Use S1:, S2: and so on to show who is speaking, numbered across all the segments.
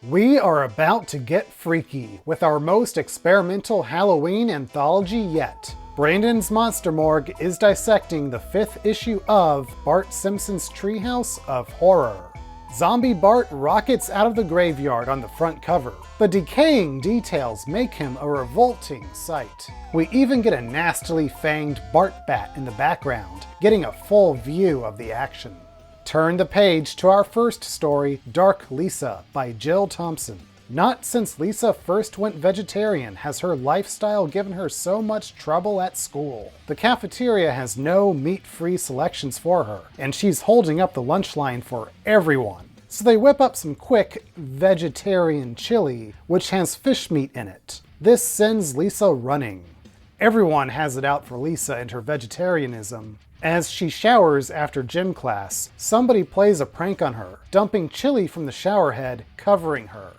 S1: We are about to get freaky with our most experimental Halloween anthology yet. Brandon's Monster Morgue is dissecting the 5th issue of Bart Simpson's Treehouse of Horror. Zombie Bart rockets out of the graveyard on the front cover. The decaying details make him a revolting sight. We even get a nastily fanged Bart bat in the background, getting a full view of the action. Turn the page to our first story, Dark Lisa by Jill Thompson. Not since Lisa first went vegetarian has her lifestyle given her so much trouble at school. The cafeteria has no meat-free selections for her, and she's holding up the lunch line for everyone. So they whip up some quick vegetarian chili, which has fish meat in it. This sends Lisa running. Everyone has it out for Lisa and her vegetarianism. As she showers after gym class, somebody plays a prank on her, dumping chili from the shower head, covering her.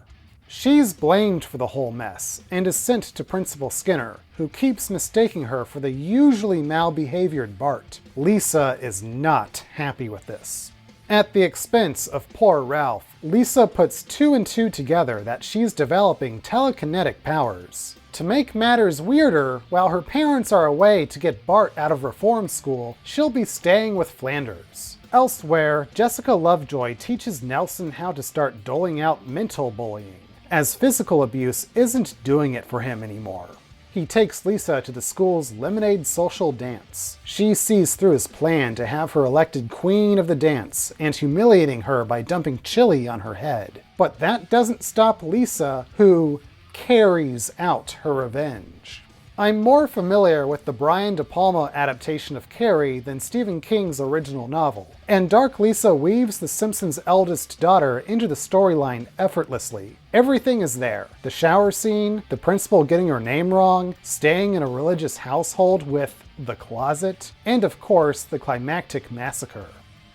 S1: She's blamed for the whole mess, and is sent to Principal Skinner, who keeps mistaking her for the usually malbehaviored Bart. Lisa is not happy with this. At the expense of poor Ralph, Lisa puts 2 and 2 together that she's developing telekinetic powers. To make matters weirder, while her parents are away to get Bart out of reform school, she'll be staying with Flanders. Elsewhere, Jessica Lovejoy teaches Nelson how to start doling out mental bullying, as physical abuse isn't doing it for him anymore. He takes Lisa to the school's lemonade social dance. She sees through his plan to have her elected queen of the dance, and humiliating her by dumping chili on her head. But that doesn't stop Lisa, who carries out her revenge. I'm more familiar with the Brian De Palma adaptation of Carrie than Stephen King's original novel, and Dark Lisa weaves the Simpsons' eldest daughter into the storyline effortlessly. Everything is there. The shower scene, the principal getting her name wrong, staying in a religious household with the closet, and of course, the climactic massacre.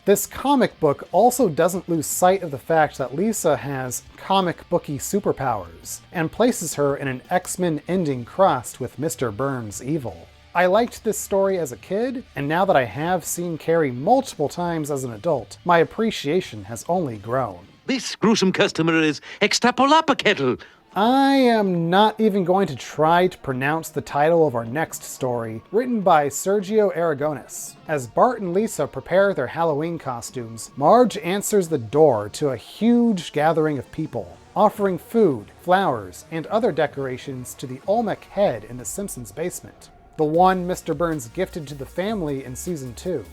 S1: This comic book also doesn't lose sight of the fact that Lisa has comic booky superpowers, and places her in an X-Men ending crossed with Mr. Burns' evil. I liked this story as a kid, and now that I have seen Carrie multiple times as an adult, my appreciation has only grown.
S2: This gruesome customer is Extrapolapakettle.
S1: I am not even going to try to pronounce the title of our next story, written by Sergio Aragones. As Bart and Lisa prepare their Halloween costumes, Marge answers the door to a huge gathering of people, offering food, flowers, and other decorations to the Olmec head in the Simpsons basement, the one Mr. Burns gifted to the family in Season 2.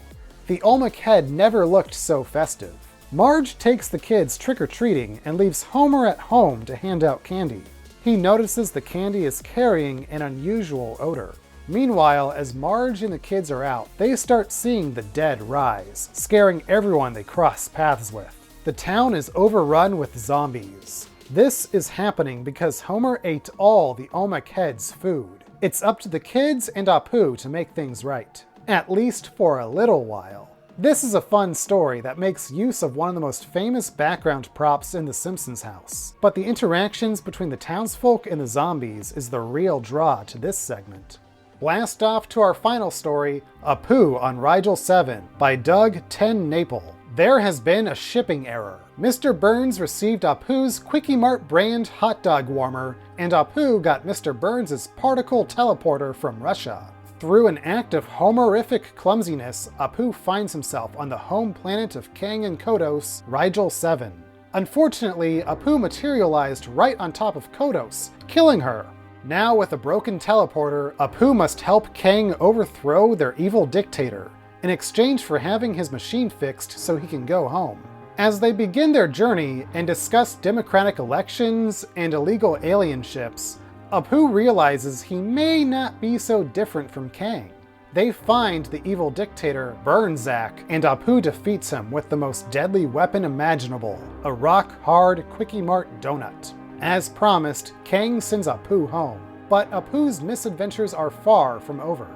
S1: The Olmec head never looked so festive. Marge takes the kids trick-or-treating and leaves Homer at home to hand out candy. He notices the candy is carrying an unusual odor. Meanwhile, as Marge and the kids are out, they start seeing the dead rise, scaring everyone they cross paths with. The town is overrun with zombies. This is happening because Homer ate all the Olmec head's food. It's up to the kids and Apu to make things right, at least for a little while. This is a fun story that makes use of one of the most famous background props in the Simpsons house, but the interactions between the townsfolk and the zombies is the real draw to this segment. Blast off to our final story, Apu on Rigel 7 by Doug 10 Naple. There has been a shipping error. Mr. Burns received Apu's Quickie Mart brand hot dog warmer, and Apu got Mr. Burns' particle teleporter from Russia. Through an act of Homerific clumsiness, Apu finds himself on the home planet of Kang and Kodos, Rigel 7. Unfortunately, Apu materialized right on top of Kodos, killing her. Now with a broken teleporter, Apu must help Kang overthrow their evil dictator, in exchange for having his machine fixed so he can go home. As they begin their journey and discuss democratic elections and illegal alien ships, Apu realizes he may not be so different from Kang. They find the evil dictator, Burnzak, and Apu defeats him with the most deadly weapon imaginable, a rock-hard Quickie Mart donut. As promised, Kang sends Apu home, but Apu's misadventures are far from over.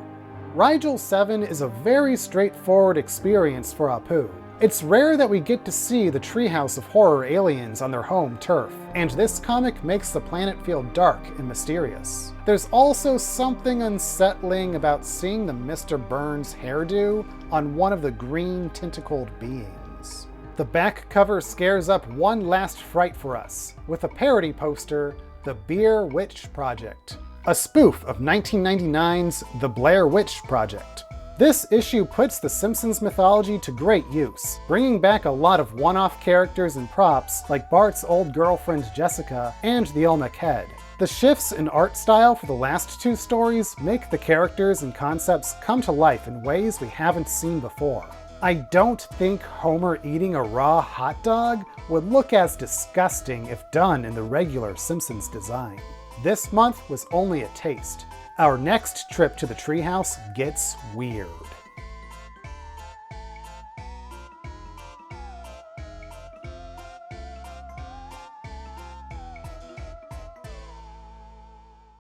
S1: Rigel 7 is a very straightforward experience for Apu. It's rare that we get to see the Treehouse of Horror aliens on their home turf, and this comic makes the planet feel dark and mysterious. There's also something unsettling about seeing the Mr. Burns hairdo on one of the green tentacled beings. The back cover scares up one last fright for us, with a parody poster, The Beer Witch Project, a spoof of 1999's The Blair Witch Project. This issue puts the Simpsons mythology to great use, bringing back a lot of one-off characters and props like Bart's old girlfriend Jessica and the Olmec head. The shifts in art style for the last two stories make the characters and concepts come to life in ways we haven't seen before. I don't think Homer eating a raw hot dog would look as disgusting if done in the regular Simpsons design. This month was only a taste. Our next trip to the treehouse gets weird.